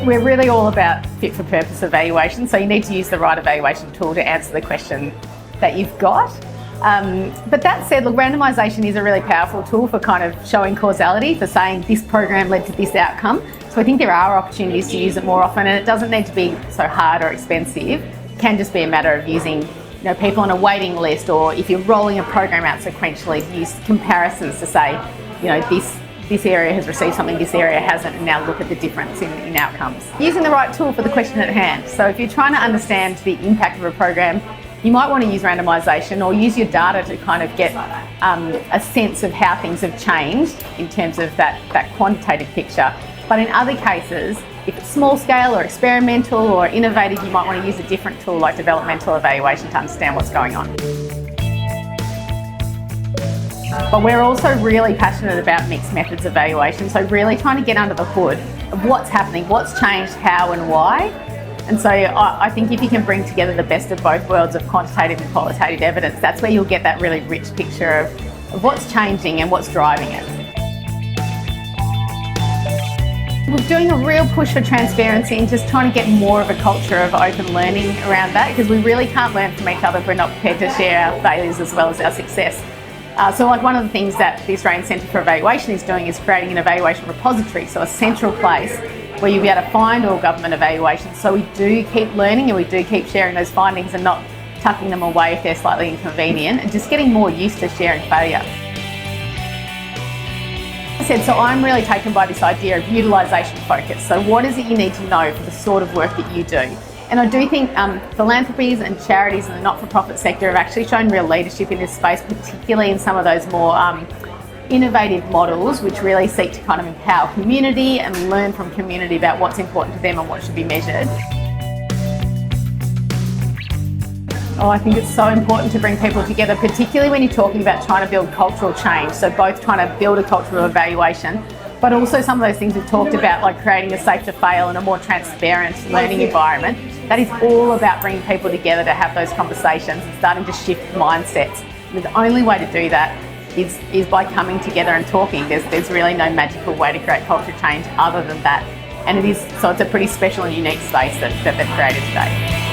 We're really all about fit for purpose evaluation, so you need to use the right evaluation tool to answer the question that you've got. But that said, look, randomisation is a really powerful tool for kind of showing causality, for saying this program led to this outcome. So I think there are opportunities to use it more often, and it doesn't need to be so hard or expensive. It can just be a matter of using people on a waiting list, or if you're rolling a program out sequentially, to use comparisons to say, this area has received something, this area hasn't, and now look at the difference in outcomes. Using the right tool for the question at hand. So if you're trying to understand the impact of a program, you might want to use randomisation or use your data to kind of get a sense of how things have changed in terms of that quantitative picture. But in other cases, if it's small scale or experimental or innovative, you might want to use a different tool like developmental evaluation to understand what's going on. But we're also really passionate about mixed methods evaluation, so really trying to get under the hood of what's happening, what's changed, how and why. And so I think if you can bring together the best of both worlds of quantitative and qualitative evidence, that's where you'll get that really rich picture of what's changing and what's driving it. We're doing a real push for transparency and just trying to get more of a culture of open learning around that, because we really can't learn from each other if we're not prepared to share our failures as well as our success. So one of the things that the Australian Centre for Evaluation is doing is creating an evaluation repository, so a central place where you'll be able to find all government evaluations. So we do keep learning and we do keep sharing those findings and not tucking them away if they're slightly inconvenient, and just getting more used to sharing failure. So I'm really taken by this idea of utilisation focus. So what is it you need to know for the sort of work that you do? And I do think philanthropies and charities in the not-for-profit sector have actually shown real leadership in this space, particularly in some of those more innovative models which really seek to kind of empower community and learn from community about what's important to them and what should be measured. I think it's so important to bring people together, particularly when you're talking about trying to build cultural change. So both trying to build a culture of evaluation, but also some of those things we've talked about, like creating a safe to fail and a more transparent learning environment. That is all about bringing people together to have those conversations and starting to shift mindsets. And the only way to do that is by coming together and talking. There's really no magical way to create culture change other than that. And it's a pretty special and unique space that they've created today.